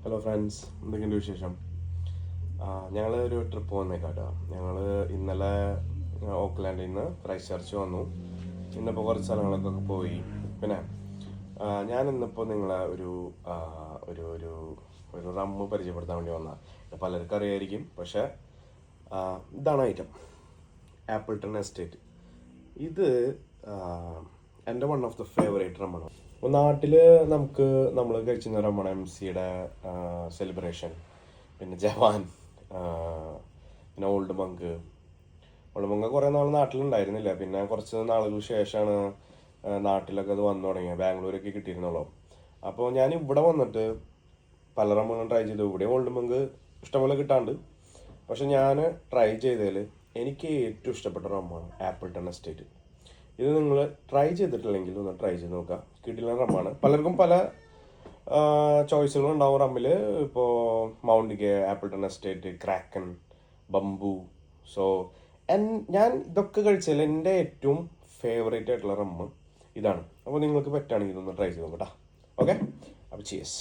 Hello friends, എന്തൊക്കെയുണ്ട് വിശേഷം? ഞങ്ങൾ ഒരു ട്രിപ്പ് വന്നേക്കാട്ടോ. ഞങ്ങൾ ഇന്നലെ ഓക്ലാൻഡിൽ നിന്ന് ക്രൈസ്റ്റ് ചർച്ച് വന്നു. ഇന്നിപ്പോൾ കുറച്ച് സ്ഥലങ്ങളൊക്കെ പോയി. പിന്നെ ഞാൻ ഇന്നിപ്പോൾ നിങ്ങളെ ആ, ഒരു ഒരു ഒരു റമ്മ് പരിചയപ്പെടുത്താൻ വേണ്ടി വന്നതാണ്. പലർക്കും അറിയായിരിക്കും, പക്ഷേ ഇതാണ് ഐറ്റം. ആപ്പിൾട്ടൺ എസ്റ്റേറ്റ്. ഇത് എൻ്റെ വൺ ഓഫ് ദ ഫേവറേറ്റ് റമ്മാണ്. അപ്പോൾ നാട്ടിൽ നമ്മൾ കഴിച്ചിരുന്ന റമ്മാണ് MC-യുടെ സെലിബ്രേഷൻ, പിന്നെ ജവാൻ, പിന്നെ ഓൾഡ് മങ്ക് കുറേ നാൾ നാട്ടിലുണ്ടായിരുന്നില്ല. പിന്നെ കുറച്ച് നാളുകൾക്ക് ശേഷമാണ് നാട്ടിലൊക്കെ അത് വന്നു തുടങ്ങിയത്. ബാംഗ്ലൂരൊക്കെ കിട്ടിയിരുന്നുള്ളൂ. അപ്പോൾ ഞാൻ ഇവിടെ വന്നിട്ട് പല റമ്മുകളും ട്രൈ ചെയ്തു. ഇവിടെ ഓൾഡ് മങ്ക് ഇഷ്ടംപോലെ കിട്ടാണ്ട്. പക്ഷെ ഞാൻ ട്രൈ ചെയ്തതിൽ എനിക്ക് ഏറ്റവും ഇഷ്ടപ്പെട്ട റമ്മാണ് ആപ്പിൾട്ടൺ എസ്റ്റേറ്റ്. ഇത് നിങ്ങൾ ട്രൈ ചെയ്തിട്ടില്ലെങ്കിൽ ഒന്ന് ട്രൈ ചെയ്ത് നോക്കുക. കിടിലൻ റമ്മാണ്. പലർക്കും പല ചോയ്സുകളുണ്ടാവും റമ്മിൽ. ഇപ്പോൾ മൗണ്ട് ഗേ, ആപ്പിൾട്ടൺ എസ്റ്റേറ്റ്, ക്രാക്കൻ, ബംബു. സോ ഞാൻ ഇതൊക്കെ കഴിച്ചാൽ എൻ്റെ ഏറ്റവും ഫേവറേറ്റ് ആയിട്ടുള്ള റമ്മ് ഇതാണ്. അപ്പോൾ നിങ്ങൾക്ക് പറ്റുകയാണെങ്കിൽ ഇതൊന്ന് ട്രൈ ചെയ്ത് നോക്കട്ടാ. ഓക്കെ, അപ്പോൾ ചിയേഴ്സ്.